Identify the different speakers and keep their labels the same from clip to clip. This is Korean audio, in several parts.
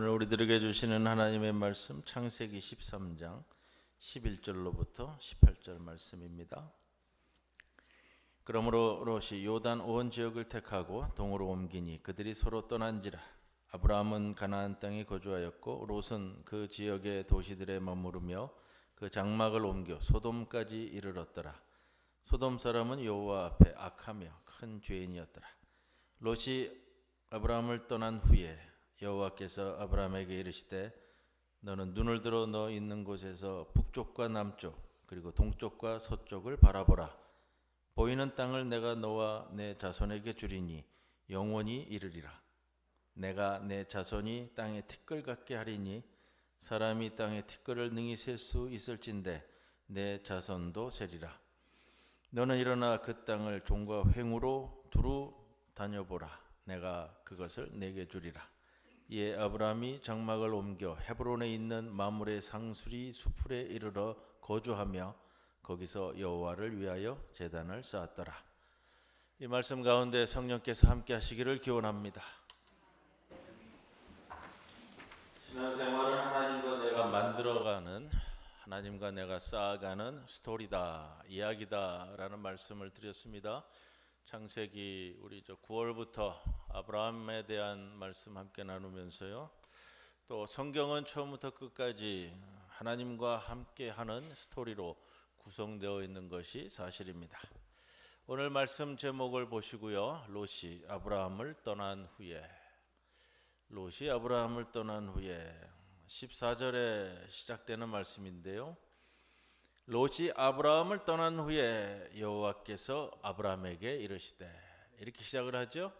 Speaker 1: 오늘 우리들에게 주시는 하나님의 말씀 창세기 13장 11절로부터 18절 말씀입니다. 그러므로 롯이 요단 온 지역을 택하고 동으로 옮기니 그들이 서로 떠난지라. 아브라함은 가나안 땅에 거주하였고 롯은 그 지역의 도시들에 머무르며 그 장막을 옮겨 소돔까지 이르렀더라. 소돔 사람은 여호와 앞에 악하며 큰 죄인이었더라. 롯이 아브라함을 떠난 후에 여호와께서 아브라함에게 이르시되 너는 눈을 들어 너 있는 곳에서 북쪽과 남쪽 그리고 동쪽과 서쪽을 바라보라. 보이는 땅을 내가 너와 내 자손에게 주리니 영원히 이르리라. 내가 내 자손이 땅에 티끌 같게 하리니 사람이 땅에 티끌을 능히 셀 수 있을진데 내 자손도 세리라. 너는 일어나 그 땅을 종과 횡으로 두루 다녀보라. 내가 그것을 내게 주리라. 이에 아브라함이 장막을 옮겨 헤브론에 있는 마므레 상수리 수풀에 이르러 거주하며 거기서 여호와를 위하여 제단을 쌓았더라. 이 말씀 가운데 성령께서 함께 하시기를 기원합니다. 신앙생활은 하나님과 내가 만들어가는, 하나님과 내가 쌓아가는 스토리다, 이야기다라는 말씀을 드렸습니다. 창세기 우리 9월부터 아브라함에 대한 말씀 함께 나누면서요. 또 성경은 처음부터 끝까지 하나님과 함께하는 스토리로 구성되어 있는 것이 사실입니다. 오늘 말씀 제목을 보시고요. 롯이 아브라함을 떠난 후에 14절에 시작되는 말씀인데요. 롯이 아브라함을 떠난 후에 여호와께서 아브라함에게 이르시되, 이렇게 시작을 하죠.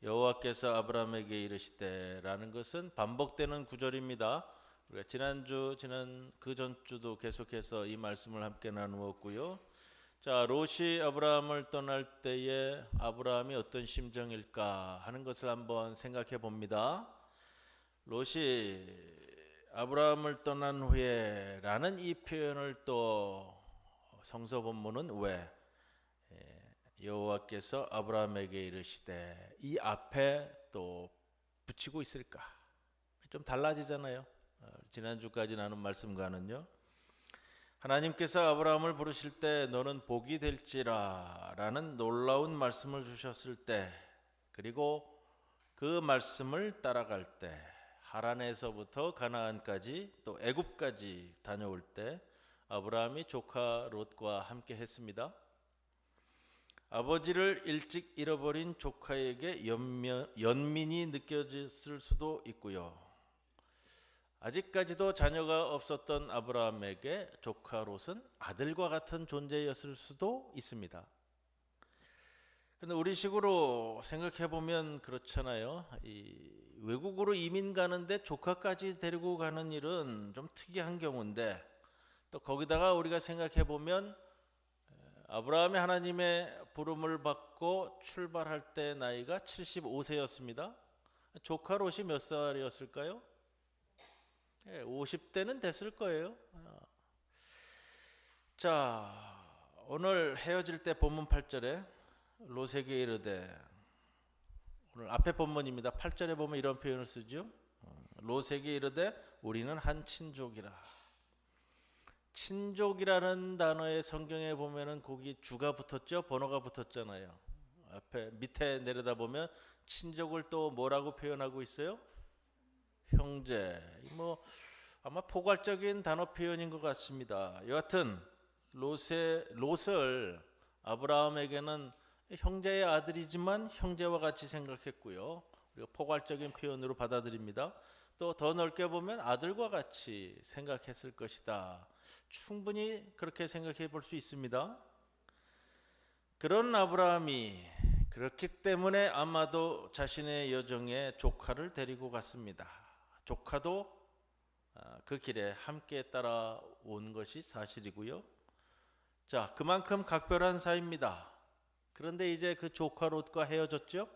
Speaker 1: 여호와께서 아브라함에게 이르시되라는 것은 반복되는 구절입니다. 우리가 지난주 그 전주도 계속해서 이 말씀을 함께 나누었고요. 자, 롯이 아브라함을 떠날 때에 아브라함이 어떤 심정일까 하는 것을 한번 생각해 봅니다. 롯이 아브라함을 떠난 후에 라는 이 표현을 또 성서 본문은 왜 여호와께서 아브라함에게 이르시되 이 앞에 또 붙이고 있을까? 좀 달라지잖아요. 지난주까지 나눈 말씀과는요. 하나님께서 아브라함을 부르실 때 너는 복이 될지라 라는 놀라운 말씀을 주셨을 때, 그리고 그 말씀을 따라갈 때, 하란에서부터 가나안까지 또 애굽까지 다녀올 때 아브라함이 조카 롯과 함께 했습니다. 아버지를 일찍 잃어버린 조카에게 연민이 느껴졌을 수도 있고요. 아직까지도 자녀가 없었던 아브라함에게 조카 롯은 아들과 같은 존재였을 수도 있습니다. 근데 우리식으로 생각해 보면 그렇잖아요. 외국으로 이민 가는데 조카까지 데리고 가는 일은 좀 특이한 경우인데, 또 거기다가 우리가 생각해 보면 아브라함이 하나님의 부름을 받고 출발할 때 나이가 75세였습니다. 조카 롯이 몇 살이었을까요? 50대는 됐을 거예요. 자, 오늘 헤어질 때 본문 8절에 롯에게 이르되, 오늘 앞에 본문입니다. 8절에 보면 이런 표현을 쓰죠. 롯에게 이르되 우리는 한 친족이라. 친족이라는 단어의 성경에 보면은 거기 주가 붙었죠. 번호가 붙었잖아요. 앞에 밑에 내려다 보면 친족을 또 뭐라고 표현하고 있어요? 형제. 아마 포괄적인 단어 표현인 것 같습니다. 여하튼 롯을 아브라함에게는 형제의 아들이지만 형제와 같이 생각했고요. 우리가 포괄적인 표현으로 받아들입니다. 또 더 넓게 보면 아들과 같이 생각했을 것이다. 충분히 그렇게 생각해 볼 수 있습니다. 그런 아브라함이 그렇기 때문에 아마도 자신의 여정에 조카를 데리고 갔습니다. 조카도 그 길에 함께 따라온 것이 사실이고요. 자, 그만큼 각별한 사이입니다. 그런데 이제 그 조카 롯과 헤어졌죠?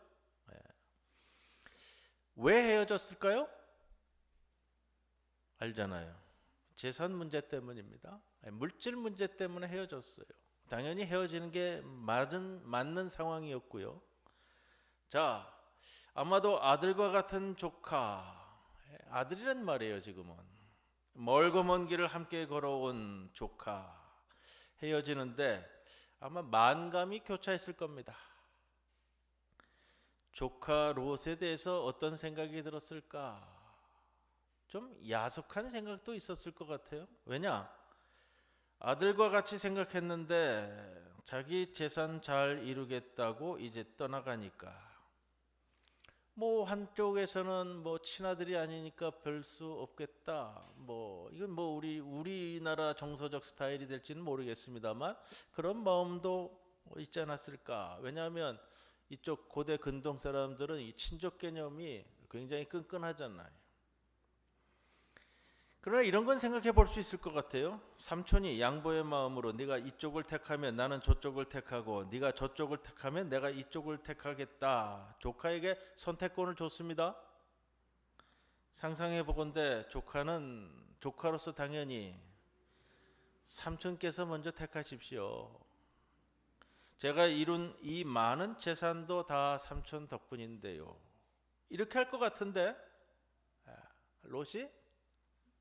Speaker 1: 왜 헤어졌을까요? 알잖아요. 재산 문제 때문입니다. 물질 문제 때문에 헤어졌어요. 당연히 헤어지는 게 맞는 상황이었고요. 자, 아마도 아들과 같은 조카, 아들이란 말이에요. 지금은 멀고 먼 길을 함께 걸어온 조카, 헤어지는데 아마 만감이 교차했을 겁니다. 조카 롯에 대해서 어떤 생각이 들었을까? 좀 야속한 생각도 있었을 것 같아요. 왜냐? 아들과 같이 생각했는데 자기 재산 잘 이루겠다고 이제 떠나가니까, 뭐 한쪽에서는 뭐 친아들이 아니니까 별 수 없겠다, 뭐 이건 뭐 우리나라 정서적 스타일이 될지는 모르겠습니다만 그런 마음도 있지 않았을까. 왜냐하면 이쪽 고대 근동 사람들은 이 친족 개념이 굉장히 끈끈하잖아요. 그러나 이런 건 생각해 볼 수 있을 것 같아요. 삼촌이 양보의 마음으로 네가 이쪽을 택하면 나는 저쪽을 택하고 네가 저쪽을 택하면 내가 이쪽을 택하겠다, 조카에게 선택권을 줬습니다. 상상해 보건대 조카는 조카로서 당연히 삼촌께서 먼저 택하십시오. 제가 이룬 이 많은 재산도 다 삼촌 덕분인데요, 이렇게 할 것 같은데, 롯이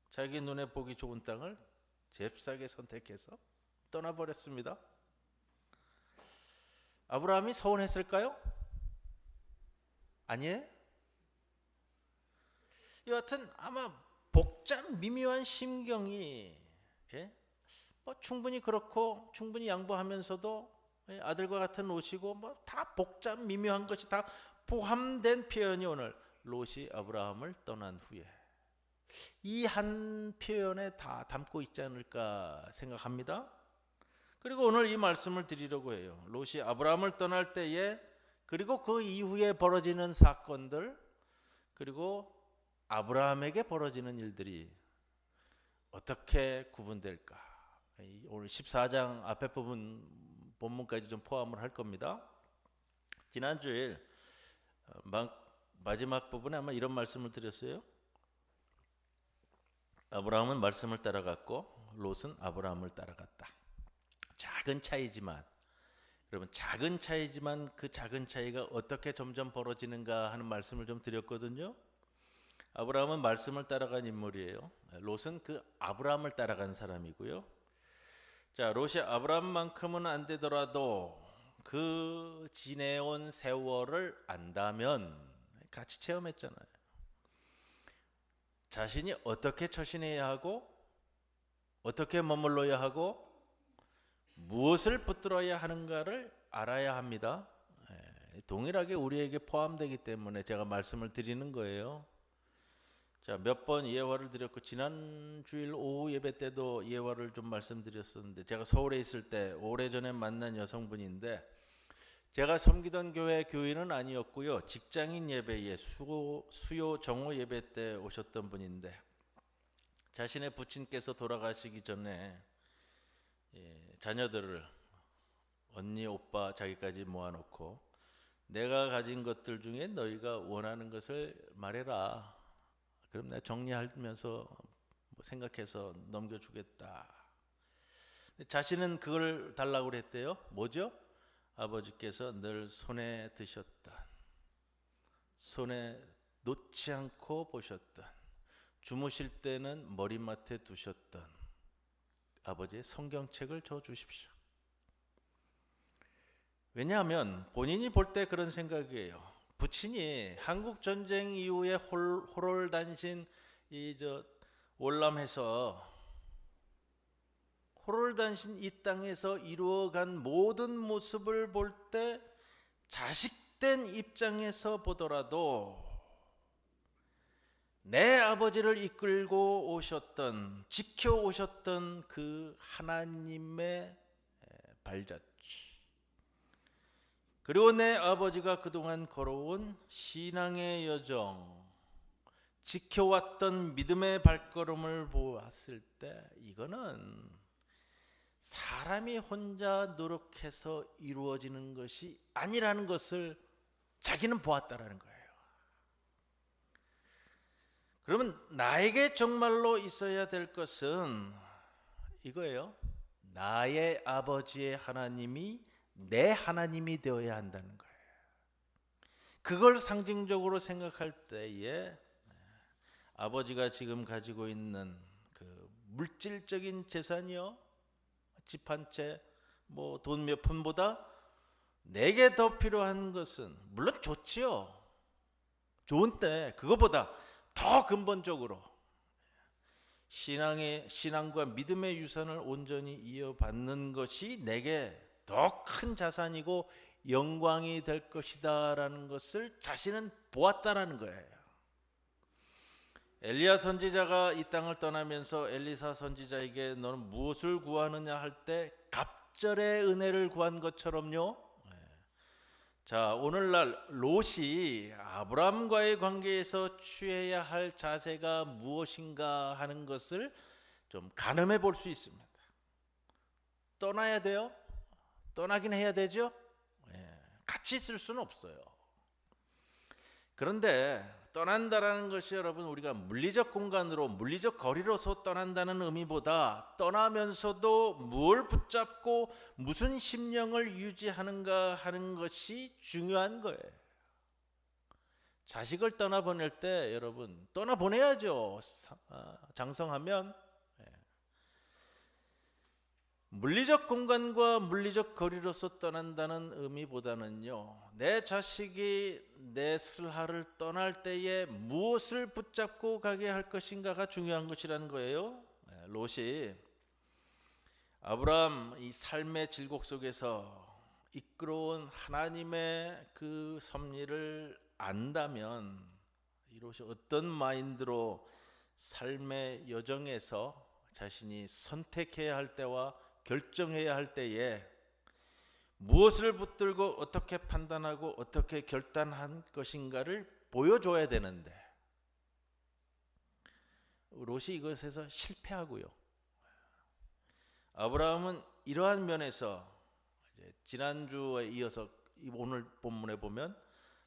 Speaker 1: 자기 눈에 보기 좋은 땅을 잽싸게 선택해서 떠나버렸습니다. 아브라함이 서운했을까요? 아니에요. 여하튼 아마 복잡 미묘한 심경이, 뭐 충분히 그렇고 충분히 양보하면서도 아들과 같은 롯이고 뭐 다 복잡 미묘한 것이 다 포함된 표현이 오늘 롯이 아브라함을 떠난 후에 이 한 표현에 다 담고 있지 않을까 생각합니다. 그리고 오늘 이 말씀을 드리려고 해요. 롯이 아브라함을 떠날 때에, 그리고 그 이후에 벌어지는 사건들, 그리고 아브라함에게 벌어지는 일들이 어떻게 구분될까. 오늘 14장 앞에 부분 본문까지 좀 포함을 할 겁니다. 지난주일 마지막 부분에 아마 이런 말씀을 드렸어요. 아브라함은 말씀을 따라갔고 롯은 아브라함을 따라갔다. 작은 차이지만, 여러분, 작은 차이지만 그 작은 차이가 어떻게 점점 벌어지는가 하는 말씀을 좀 드렸거든요. 아브라함은 말씀을 따라간 인물이에요. 롯은 그 아브라함을 따라간 사람이고요. 자, 롯이 아브라함만큼은 안 되더라도 그 지내온 세월을 안다면, 같이 체험했잖아요. 자신이 어떻게 처신해야 하고 어떻게 머물러야 하고 무엇을 붙들어야 하는가를 알아야 합니다. 동일하게 우리에게 포함되기 때문에 제가 말씀을 드리는 거예요. 자, 몇 번 예화를 드렸고 지난 주일 오후 예배 때도 예화를 좀 말씀드렸었는데, 제가 서울에 있을 때 오래전에 만난 여성분인데, 제가 섬기던 교회 교인은 아니었고요, 직장인 예배에 수요 정오 예배 때 오셨던 분인데, 자신의 부친께서 돌아가시기 전에 자녀들을 언니 오빠 자기까지 모아놓고 내가 가진 것들 중에 너희가 원하는 것을 말해라, 그럼 내가 정리하면서 생각해서 넘겨주겠다. 자신은 그걸 달라고 그랬대요. 뭐죠? 아버지께서 늘 손에 드셨던, 손에 놓지 않고 보셨던, 주무실 때는 머리맡에 두셨던 아버지의 성경책을 줘 주십시오. 왜냐하면 본인이 볼 때 그런 생각이에요. 부친이 한국 전쟁 이후에 호롤단신 월남해서 호롤단신 이 땅에서 이루어간 모든 모습을 볼 때 자식된 입장에서 보더라도 내 아버지를 이끌고 오셨던, 지켜오셨던 그 하나님의 발자취, 그리고 내 아버지가 그동안 걸어온 신앙의 여정, 지켜왔던 믿음의 발걸음을 보았을 때 이거는 사람이 혼자 노력해서 이루어지는 것이 아니라는 것을 자기는 보았다라는 거예요. 그러면 나에게 정말로 있어야 될 것은 이거예요. 나의 아버지의 하나님이 내 하나님이 되어야 한다는 거예요. 그걸 상징적으로 생각할 때에 아버지가 지금 가지고 있는 그 물질적인 재산이요, 집 한 채, 뭐 돈 몇 푼보다 내게 더 필요한 것은, 물론 좋지요, 좋은데 그거보다 더 근본적으로 신앙과 믿음의 유산을 온전히 이어받는 것이 내게 더 큰 자산이고 영광이 될 것이다라는 것을 자신은 보았다라는 거예요. 엘리야 선지자가 이 땅을 떠나면서 엘리사 선지자에게 너는 무엇을 구하느냐 할 때 갑절의 은혜를 구한 것처럼요. 자, 오늘날 롯이 아브라함과의 관계에서 취해야 할 자세가 무엇인가 하는 것을 좀 가늠해 볼 수 있습니다. 떠나야 돼요? 떠나긴 해야 되죠? 같이 있을 수는 없어요. 그런데 떠난다라는 것이 여러분, 우리가 물리적 공간으로, 물리적 거리로서 떠난다는 의미보다 떠나면서도 뭘 붙잡고 무슨 심령을 유지하는가 하는 것이 중요한 거예요. 자식을 떠나보낼 때 여러분, 떠나보내야죠. 장성하면. 물리적 공간과 물리적 거리로서 떠난다는 의미보다는요, 내 자식이 내 슬하를 떠날 때에 무엇을 붙잡고 가게 할 것인가가 중요한 것이라는 거예요. 롯이 아브라함 이 삶의 질곡 속에서 이끌어온 하나님의 그 섭리를 안다면, 이 롯이 어떤 마인드로 삶의 여정에서 자신이 선택해야 할 때와 결정해야 할 때에 무엇을 붙들고 어떻게 판단하고 어떻게 결단한 것인가를 보여줘야 되는데, 롯이 이것에서 실패하고요. 아브라함은 이러한 면에서 지난주에 이어서 오늘 본문에 보면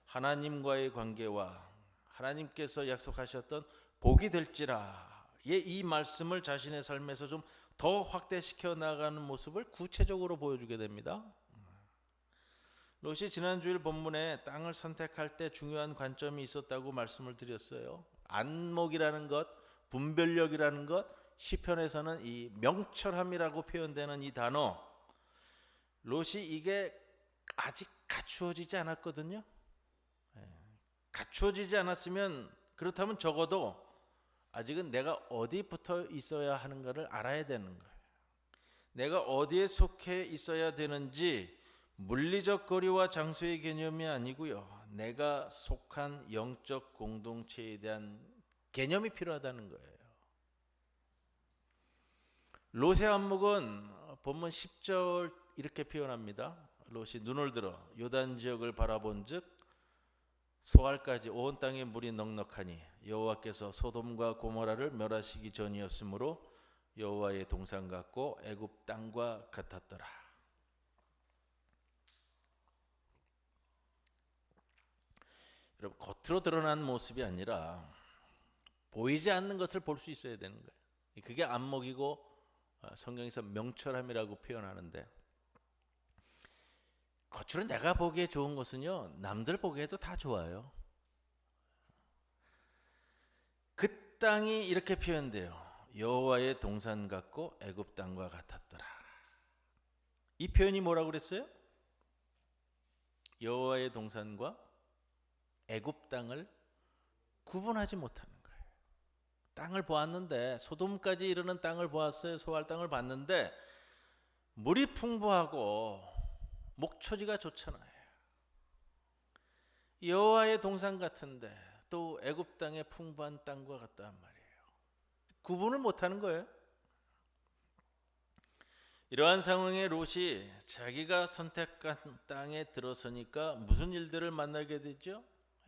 Speaker 1: 하나님과의 관계와 하나님께서 약속하셨던 복이 될지라의 이 말씀을 자신의 삶에서 좀 더 확대시켜 나가는 모습을 구체적으로 보여주게 됩니다. 롯이 지난주일 본문에 땅을 선택할 때 중요한 관점이 있었다고 말씀을 드렸어요. 안목이라는 것, 분별력이라는 것, 시편에서는 이 명철함이라고 표현되는 이 단어, 롯이 이게 아직 갖추어지지 않았거든요. 갖추어지지 않았으면, 그렇다면 적어도 아직은 내가 어디 붙어 있어야 하는가를 알아야 되는 거예요. 내가 어디에 속해 있어야 되는지 물리적 거리와 장소의 개념이 아니고요, 내가 속한 영적 공동체에 대한 개념이 필요하다는 거예요. 롯의 안목은 본문 10절 이렇게 표현합니다. 롯이 눈을 들어 요단 지역을 바라본즉 소알까지 온 땅에 물이 넉넉하니 여호와께서 소돔과 고모라를 멸하시기 전이었으므로 여호와의 동산 같고 애굽 땅과 같았더라. 여러분, 겉으로 드러난 모습이 아니라 보이지 않는 것을 볼 수 있어야 되는 거예요. 그게 안목이고 성경에서 명철함이라고 표현하는데, 겉으로 내가 보기에 좋은 것은요, 남들 보기에도 다 좋아요. 그 땅이 이렇게 표현돼요. 여호와의 동산 같고 애굽 땅과 같았더라. 이 표현이 뭐라고 그랬어요? 여호와의 동산과 애굽 땅을 구분하지 못하는 거예요. 땅을 보았는데, 소돔까지 이르는 땅을 보았어요. 소알 땅을 봤는데 물이 풍부하고 목초지가 좋잖아요. 여호와의 동산 같은데 또 애굽 땅의 풍부한 땅과 같단 말이에요. 구분을 못하는 거예요. 이러한 상황에 롯이 자기가 선택한 땅에 들어서니까 무슨 일들을 만나게 되죠?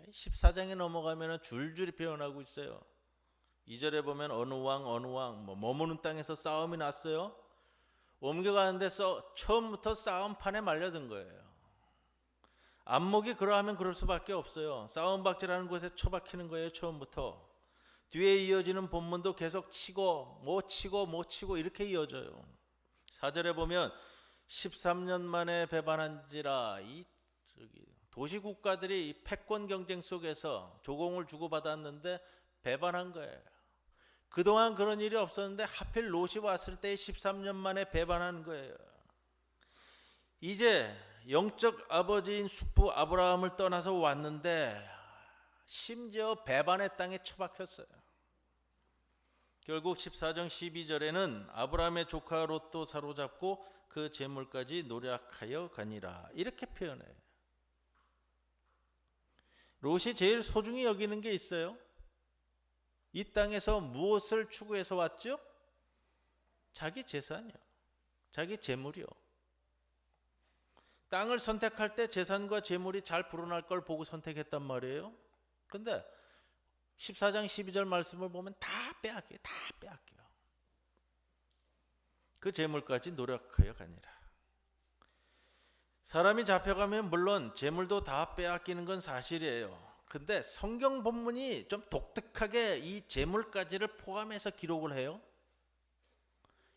Speaker 1: 14장에 넘어가면 줄줄이 표현하고 있어요. 2절에 보면 어느 왕 머무는 땅에서 싸움이 났어요. 옮겨가는데 처음부터 싸움판에 말려든 거예요. 안목이 그러하면 그럴 수밖에 없어요. 싸움박질하는 곳에 처박히는 거예요. 처음부터. 뒤에 이어지는 본문도 계속 치고 이렇게 이어져요. 4절에 보면 13년 만에 배반한지라 도시국가들이 이 패권 경쟁 속에서 조공을 주고받았는데 배반한 거예요. 그동안 그런 일이 없었는데 하필 롯이 왔을 때 13년 만에 배반한 거예요. 이제 영적 아버지인 숙부 아브라함을 떠나서 왔는데 심지어 배반의 땅에 처박혔어요. 결국 14장 12절에는 아브라함의 조카 롯도 사로잡고 그 재물까지 노략하여 가니라, 이렇게 표현해요. 롯이 제일 소중히 여기는 게 있어요. 이 땅에서 무엇을 추구해서 왔죠? 자기 재산이요. 자기 재물이요. 땅을 선택할 때 재산과 재물이 잘 불어날 걸 보고 선택했단 말이에요. 근데 14장 12절 말씀을 보면 다 빼앗겨요. 다 빼앗겨요. 그 재물까지 노력하여 가니라. 사람이 잡혀가면 물론 재물도 다 빼앗기는 건 사실이에요. 근데 성경 본문이 좀 독특하게 이 재물까지를 포함해서 기록을 해요.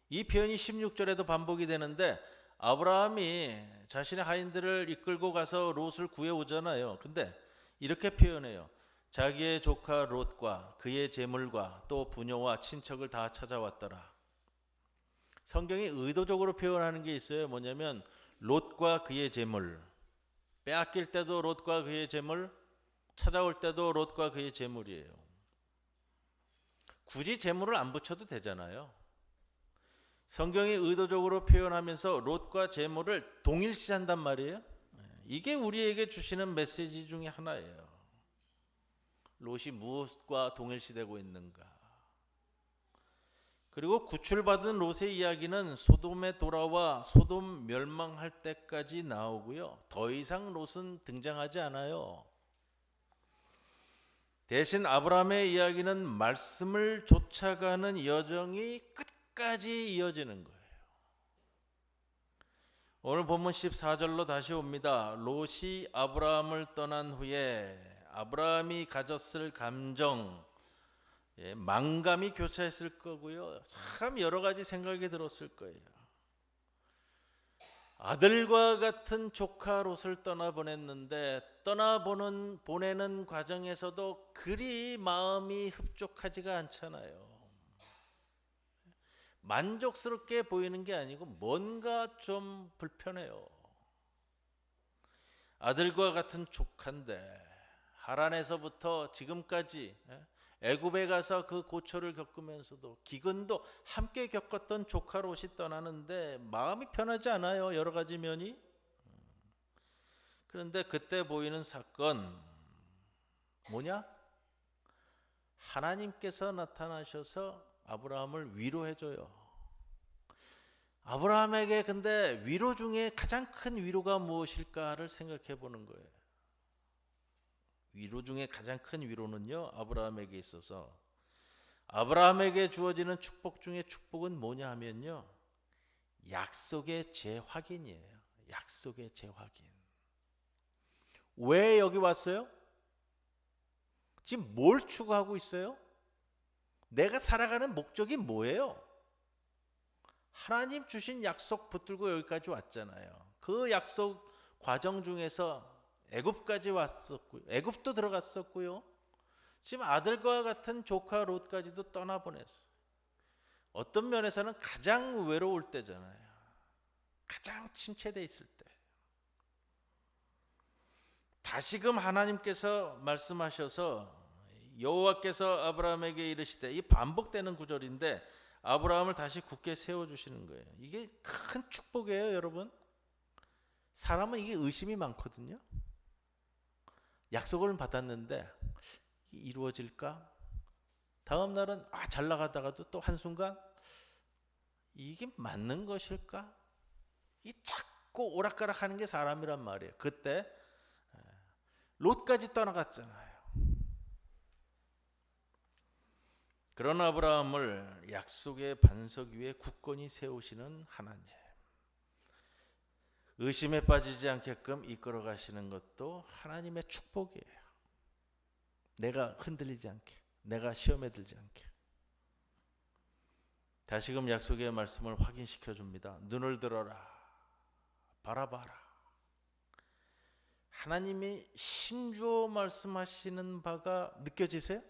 Speaker 1: 이 표현이 16절에도 반복이 되는데 아브라함이 자신의 하인들을 이끌고 가서 롯을 구해오잖아요. 근데 이렇게 표현해요. 자기의 조카 롯과 그의 재물과 또 부녀와 친척을 다 찾아왔더라. 성경이 의도적으로 표현하는 게 있어요. 뭐냐면 롯과 그의 재물, 빼앗길 때도 롯과 그의 재물, 찾아올 때도 롯과 그의 재물이에요. 굳이 재물을 안 붙여도 되잖아요. 성경이 의도적으로 표현하면서 롯과 재물을 동일시한단 말이에요. 이게 우리에게 주시는 메시지 중에 하나예요. 롯이 무엇과 동일시되고 있는가. 그리고 구출받은 롯의 이야기는 소돔에 돌아와 소돔 멸망할 때까지 나오고요. 더 이상 롯은 등장하지 않아요. 대신 아브라함의 이야기는 말씀을 쫓아가는 여정이 끝까지 이어지는 거예요. 오늘 본문 14절로 다시 옵니다. 롯이 아브라함을 떠난 후에 아브라함이 가졌을 감정, 망감이 교차했을 거고요. 참 여러 가지 생각이 들었을 거예요. 아들과 같은 조카 롯을 떠나보냈는데 보내는 과정에서도 그리 마음이 흡족하지가 않잖아요. 만족스럽게 보이는 게 아니고 뭔가 좀 불편해요. 아들과 같은 조카인데 하란에서부터 지금까지 애굽에 가서 그 고초를 겪으면서도 기근도 함께 겪었던 조카 롯이 떠나는데 마음이 편하지 않아요. 여러 가지 면이. 그런데 그때 보이는 사건 뭐냐? 하나님께서 나타나셔서 아브라함을 위로해줘요. 아브라함에게 근데 위로 중에 가장 큰 위로가 무엇일까를 생각해 보는 거예요. 위로 중에 가장 큰 위로는요, 아브라함에게 있어서 아브라함에게 주어지는 축복 중에 축복은 뭐냐 하면요, 약속의 재확인이에요. 약속의 재확인. 왜 여기 왔어요? 지금 뭘 추구하고 있어요? 내가 살아가는 목적이 뭐예요? 하나님 주신 약속 붙들고 여기까지 왔잖아요. 그 약속 과정 중에서 애굽까지 왔었고요. 애굽도 들어갔었고요. 지금 아들과 같은 조카 롯까지도 떠나보냈어요. 어떤 면에서는 가장 외로울 때잖아요. 가장 침체되어 있을 때. 다시금 하나님께서 말씀하셔서 여호와께서 아브라함에게 이르시되, 이 반복되는 구절인데 아브라함을 다시 굳게 세워주시는 거예요. 이게 큰 축복이에요, 여러분. 사람은 이게 의심이 많거든요. 약속을 받았는데 이루어질까? 다음 날은 잘 나가다가도 또 한순간 이게 맞는 것일까? 이 자꾸 오락가락하는 게 사람이란 말이에요. 그때 롯까지 떠나갔잖아요. 그런 아브라함을 약속의 반석 위에 굳건히 세우시는 하나님, 의심에 빠지지 않게끔 이끌어 가시는 것도 하나님의 축복이에요. 내가 흔들리지 않게, 내가 시험에 들지 않게. 다시금 약속의 말씀을 확인시켜 줍니다. 눈을 들어라, 바라봐라. 하나님이 심주어 말씀하시는 바가 느껴지세요?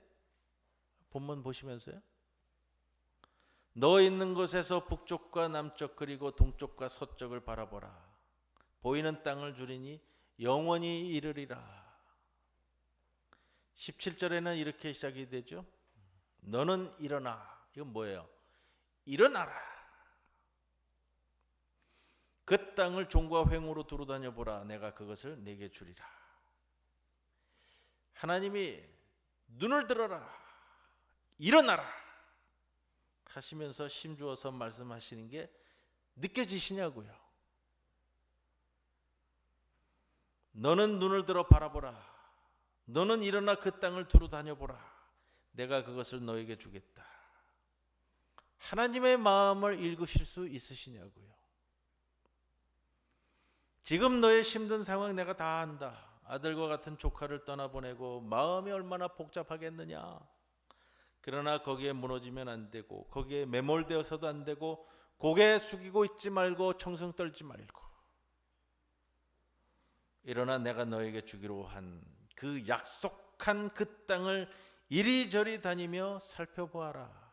Speaker 1: 본문 보시면서요. 너 있는 곳에서 북쪽과 남쪽 그리고 동쪽과 서쪽을 바라보라. 보이는 땅을 주리니 영원히 이르리라. 17절에는 이렇게 시작이 되죠. 너는 일어나. 이건 뭐예요? 일어나라. 그 땅을 종과 횡으로 두루 다녀보라. 내가 그것을 내게 주리라. 하나님이 눈을 들어라. 일어나라. 하시면서 심주어서 말씀하시는 게 느껴지시냐고요. 너는 눈을 들어 바라보라. 너는 일어나 그 땅을 두루 다녀보라. 내가 그것을 너에게 주겠다. 하나님의 마음을 읽으실 수 있으시냐고요. 지금 너의 힘든 상황 내가 다 안다. 아들과 같은 조카를 떠나보내고 마음이 얼마나 복잡하겠느냐. 그러나 거기에 무너지면 안 되고 거기에 매몰되어서도 안 되고 고개 숙이고 있지 말고 청승 떨지 말고 일어나 내가 너에게 주기로 한 그 약속한 그 땅을 이리저리 다니며 살펴보아라.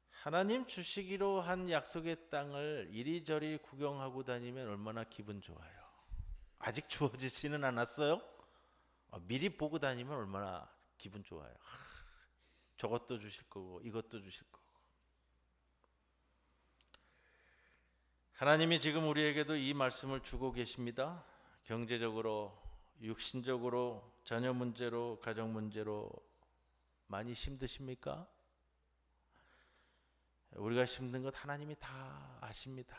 Speaker 1: 하나님 주시기로 한 약속의 땅을 이리저리 구경하고 다니면 얼마나 기분 좋아요. 아직 주어지지는 않았어요? 미리 보고 다니면 얼마나 기분 좋아요. 저것도 주실 거고 이것도 주실 거고. 하나님이 지금 우리에게도 이 말씀을 주고 계십니다. 경제적으로, 육신적으로, 자녀 문제로, 가정 문제로 많이 힘드십니까? 우리가 힘든 것 하나님이 다 아십니다.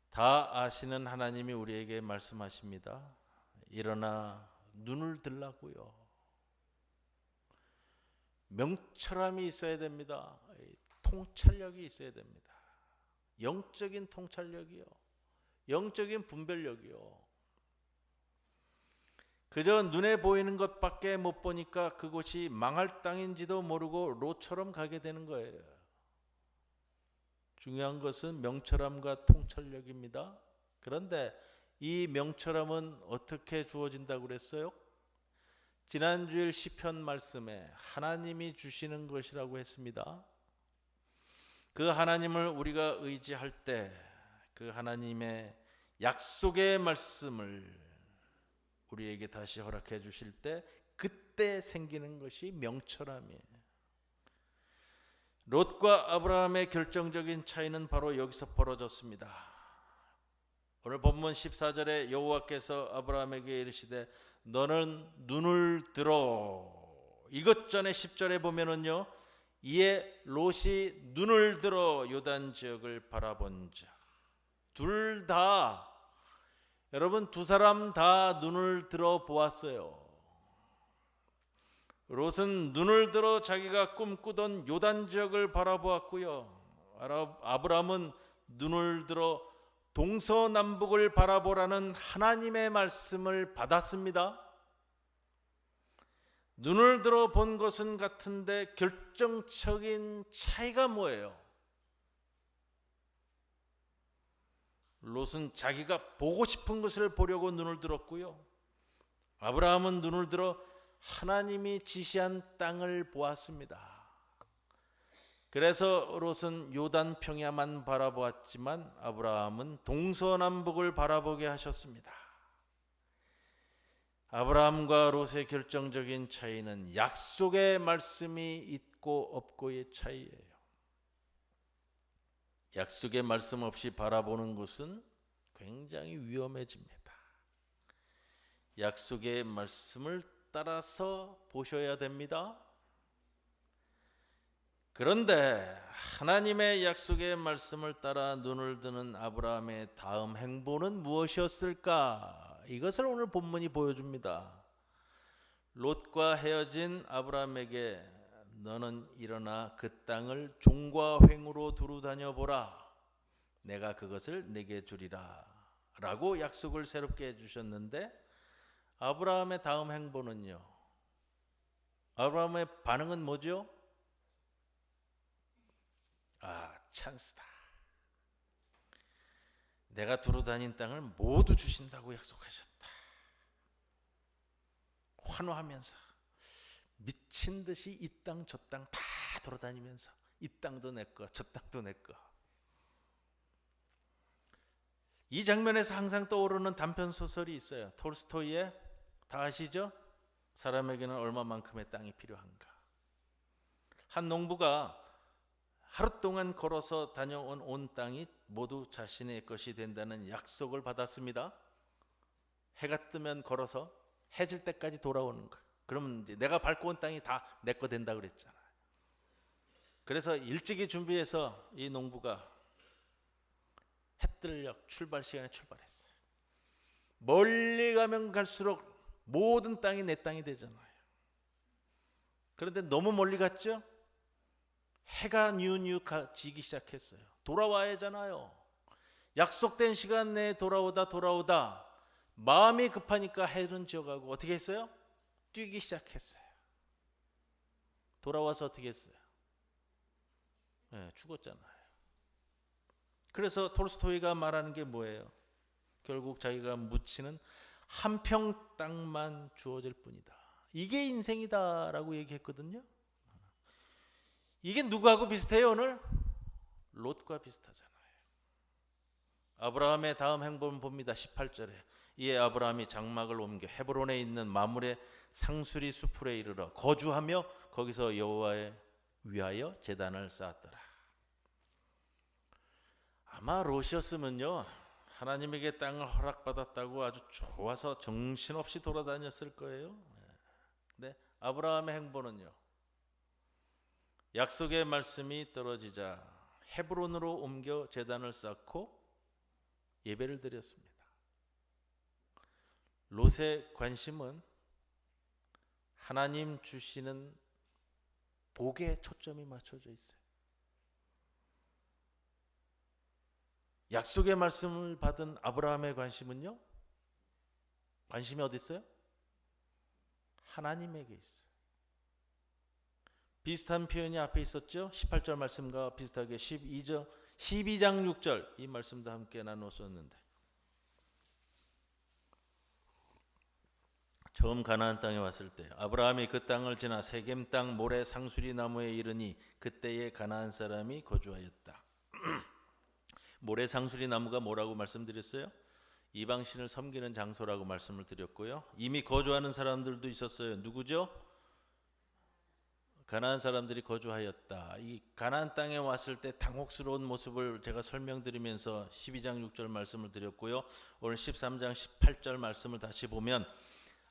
Speaker 1: 다 아시는 하나님이 우리에게 말씀하십니다. 일어나 눈을 들라고요. 명철함이 있어야 됩니다. 통찰력이 있어야 됩니다. 영적인 통찰력이요. 영적인 분별력이요. 그저 눈에 보이는 것밖에 못 보니까 그곳이 망할 땅인지도 모르고 롯처럼 가게 되는 거예요. 중요한 것은 명철함과 통찰력입니다. 그런데 이 명철함은 어떻게 주어진다고 그랬어요? 지난주일 시편 말씀에 하나님이 주시는 것이라고 했습니다. 그 하나님을 우리가 의지할 때 그 하나님의 약속의 말씀을 우리에게 다시 허락해 주실 때 그때 생기는 것이 명철함이에요. 롯과 아브라함의 결정적인 차이는 바로 여기서 벌어졌습니다. 오늘 본문 14절에 여호와께서 아브라함에게 이르시되 너는 눈을 들어. 이것 전에 10절에 보면은요. 이에 롯이 눈을 들어 요단 지역을 바라본 자. 둘 다, 여러분 두 사람 다 눈을 들어 보았어요. 롯은 눈을 들어 자기가 꿈꾸던 요단 지역을 바라보았고요. 아브라함은 눈을 들어 동서남북을 바라보라는 하나님의 말씀을 받았습니다. 눈을 들어 본 것은 같은데 결정적인 차이가 뭐예요? 롯은 자기가 보고 싶은 것을 보려고 눈을 들었고요. 아브라함은 눈을 들어 하나님이 지시한 땅을 보았습니다. 그래서 롯은 요단 평야만 바라보았지만 아브라함은 동서남북을 바라보게 하셨습니다. 아브라함과 롯의 결정적인 차이는 약속의 말씀이 있고 없고의 차이예요. 약속의 말씀 없이 바라보는 것은 굉장히 위험해집니다. 약속의 말씀을 따라서 보셔야 됩니다. 그런데 하나님의 약속의 말씀을 따라 눈을 드는 아브라함의 다음 행보는 무엇이었을까? 이것을 오늘 본문이 보여줍니다. 롯과 헤어진 아브라함에게 너는 일어나 그 땅을 종과 횡으로 두루 다녀보라. 내가 그것을 내게 주리라. 라고 약속을 새롭게 해주셨는데 아브라함의 다음 행보는요. 아브라함의 반응은 뭐죠? 찬스다. 내가 두루 다닌 땅을 모두 주신다고 약속하셨다. 환호하면서 미친 듯이 이 땅 저 땅 다 돌아다니면서 이 땅도 내 거, 저 땅도 내 거. 이 장면에서 항상 떠오르는 단편 소설이 있어요. 톨스토이의, 다 아시죠? 사람에게는 얼마만큼의 땅이 필요한가. 한 농부가 하루 동안 걸어서 다녀온 온 땅이 모두 자신의 것이 된다는 약속을 받았습니다. 해가 뜨면 걸어서 해질 때까지 돌아오는 거예요. 그러면 이제 내가 밟고 온 땅이 다 내 거 된다 그랬잖아요. 그래서 일찍이 준비해서 이 농부가 해뜰녘 출발 시간에 출발했어요. 멀리 가면 갈수록 모든 땅이 내 땅이 되잖아요. 그런데 너무 멀리 갔죠? 해가 뉘우뉘우 지기 시작했어요. 돌아와야 하잖아요. 약속된 시간 내에 돌아오다 마음이 급하니까 해는 지어가고 어떻게 했어요? 뛰기 시작했어요. 돌아와서 어떻게 했어요? 네, 죽었잖아요. 그래서 톨스토이가 말하는 게 뭐예요? 결국 자기가 묻히는 한 평 땅만 주어질 뿐이다. 이게 인생이다라고 얘기했거든요. 이게 누구하고 비슷해요? 오늘 롯과 비슷하잖아요. 아브라함의 다음 행보를 봅니다. 18절에 이에 아브라함이 장막을 옮겨 헤브론에 있는 마므레 상수리 수풀에 이르러 거주하며 거기서 여호와에 위하여 제단을 쌓았더라. 아마 롯이었으면요, 하나님에게 땅을 허락받았다고 아주 좋아서 정신없이 돌아다녔을 거예요. 근데 아브라함의 행보는요, 약속의 말씀이 떨어지자 헤브론으로 옮겨 제단을 쌓고 예배를 드렸습니다. 롯의 관심은 하나님 주시는 복에 초점이 맞춰져 있어요. 약속의 말씀을 받은 아브라함의 관심은요, 관심이 어디 있어요? 하나님에게 있어요. 비슷한 표현이 앞에 있었죠. 18절 말씀과 비슷하게 12장 6절 이 말씀도 함께 나눴었는데, 처음 가나안 땅에 왔을 때 아브라함이 그 땅을 지나 세겜 땅 모래 상수리 나무에 이르니 그때에 가나안 사람이 거주하였다. 모래 상수리 나무가 뭐라고 말씀드렸어요? 이방신을 섬기는 장소라고 말씀을 드렸고요. 이미 거주하는 사람들도 있었어요. 누구죠? 가나안 사람들이 거주하였다. 이 가나안 땅에 왔을 때 당혹스러운 모습을 제가 설명드리면서 12장 6절 말씀을 드렸고요. 오늘 13장 18절 말씀을 다시 보면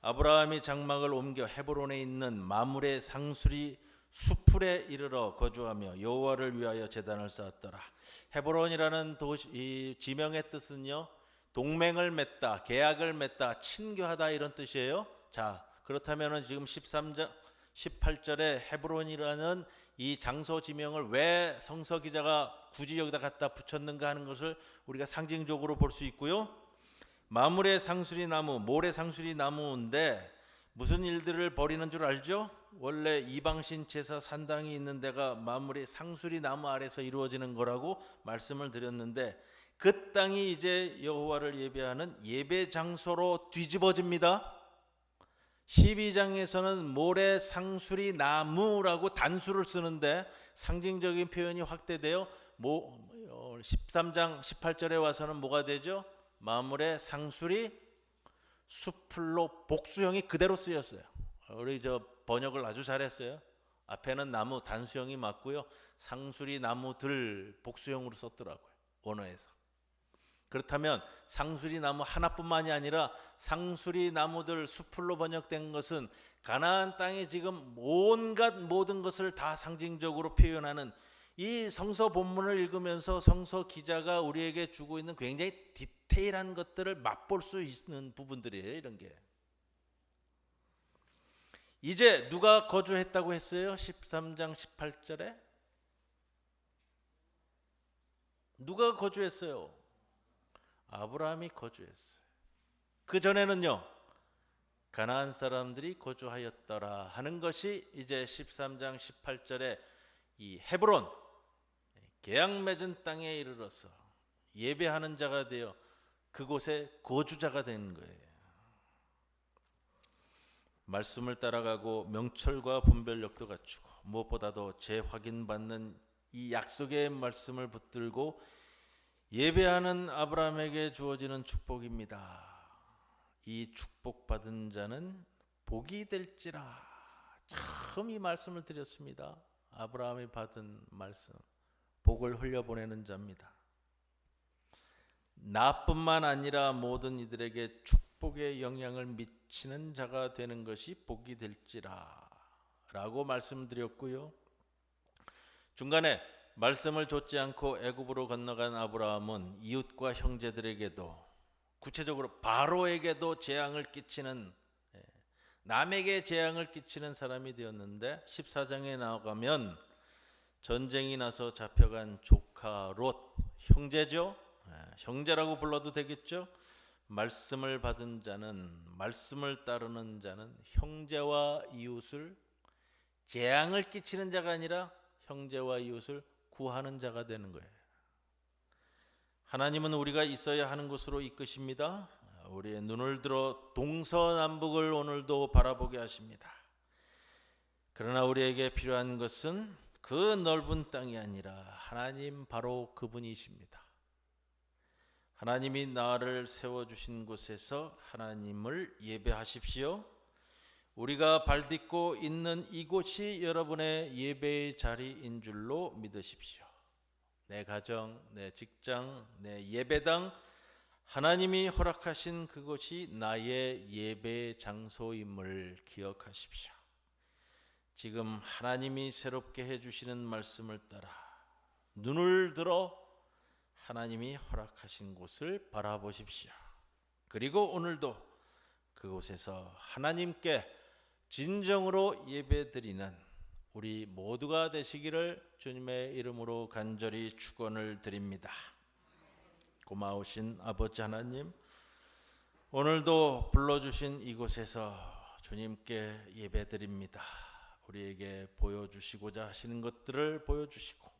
Speaker 1: 아브라함이 장막을 옮겨 헤브론에 있는 마므레 상수리 수풀에 이르러 거주하며 여호와를 위하여 제단을 쌓았더라. 헤브론이라는 도시, 이 지명의 뜻은요, 동맹을 맺다, 계약을 맺다, 친교하다 이런 뜻이에요. 자, 그렇다면 지금 13장 18절에 헤브론이라는 이 장소 지명을 왜 성서 기자가 굳이 여기다 갖다 붙였는가 하는 것을 우리가 상징적으로 볼 수 있고요. 마므레 상수리 나무, 모래 상수리 나무인데 무슨 일들을 벌이는 줄 알죠? 원래 이방신 제사 산당이 있는 데가 마므레 상수리 나무 아래서 이루어지는 거라고 말씀을 드렸는데, 그 땅이 이제 여호와를 예배하는 예배 장소로 뒤집어집니다. 12장에서는 모래 상수리 나무라고 단수를 쓰는데 상징적인 표현이 확대되어 13장 18절에 와서는 뭐가 되죠? 마므레 상수리 수풀로 복수형이 그대로 쓰였어요. 우리 번역을 아주 잘했어요. 앞에는 나무 단수형이 맞고요, 상수리 나무들 복수형으로 썼더라고요, 원어에서. 그렇다면 상수리 나무 하나뿐만이 아니라 상수리 나무들 수풀로 번역된 것은 가나안 땅에 지금 온갖 모든 것을 다 상징적으로 표현하는, 이 성서 본문을 읽으면서 성서 기자가 우리에게 주고 있는 굉장히 디테일한 것들을 맛볼 수 있는 부분들이에요. 이런 게 이제 누가 거주했다고 했어요? 13장 18절에 누가 거주했어요? 아브라함이 거주했어요. 그 전에는요, 가나안 사람들이 거주하였더라 하는 것이 이제 13장 18절에 이 헤브론 계약 맺은 땅에 이르러서 예배하는 자가 되어 그곳에 거주자가 되는 거예요. 말씀을 따라가고 명철과 분별력도 갖추고 무엇보다도 재확인받는 이 약속의 말씀을 붙들고 예배하는 아브라함에게 주어지는 축복입니다. 이 축복받은 자는 복이 될지라. 참 이 말씀을 드렸습니다. 아브라함이 받은 말씀, 복을 흘려보내는 자입니다. 나뿐만 아니라 모든 이들에게 축복의 영향을 미치는 자가 되는 것이 복이 될지라 라고 말씀드렸고요. 중간에 말씀을 좇지 않고 애굽으로 건너간 아브라함은 이웃과 형제들에게도, 구체적으로 바로에게도 재앙을 끼치는, 남에게 재앙을 끼치는 사람이 되었는데 14장에 나가면 전쟁이 나서 잡혀간 조카 롯, 형제죠. 형제라고 불러도 되겠죠. 말씀을 받은 자는, 말씀을 따르는 자는 형제와 이웃을, 재앙을 끼치는 자가 아니라 형제와 이웃을 구하는 자가 되는 거예요. 하나님은 우리가 있어야 하는 곳으로 이끄십니다. 우리의 눈을 들어 동서남북을 오늘도 바라보게 하십니다. 그러나 우리에게 필요한 것은 그 넓은 땅이 아니라 하나님 바로 그분이십니다. 하나님이 나를 세워주신 곳에서 하나님을 예배하십시오. 우리가 발딛고 있는 이곳이 여러분의 예배의 자리인 줄로 믿으십시오. 내 가정, 내 직장, 내 예배당, 하나님이 허락하신 그곳이 나의 예배 장소임을 기억하십시오. 지금 하나님이 새롭게 해주시는 말씀을 따라 눈을 들어 하나님이 허락하신 곳을 바라보십시오. 그리고 오늘도 그곳에서 하나님께 진정으로 예배드리는 우리 모두가 되시기를 주님의 이름으로 간절히 축원을 드립니다. 고마우신 아버지 하나님, 오늘도 불러주신 이곳에서 주님께 예배드립니다. 우리에게 보여주시고자 하시는 것들을 보여주시고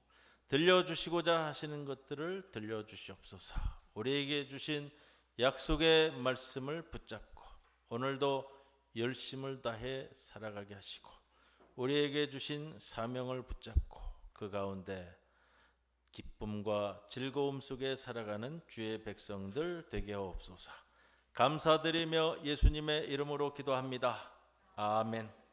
Speaker 1: 들려주시고자 하시는 것들을 들려주시옵소서. 우리에게 주신 약속의 말씀을 붙잡고 오늘도 열심을 다해 살아가게 하시고 우리에게 주신 사명을 붙잡고 그 가운데 기쁨과 즐거움 속에 살아가는 주의 백성들 되게 하옵소서. 감사드리며 예수님의 이름으로 기도합니다. 아멘.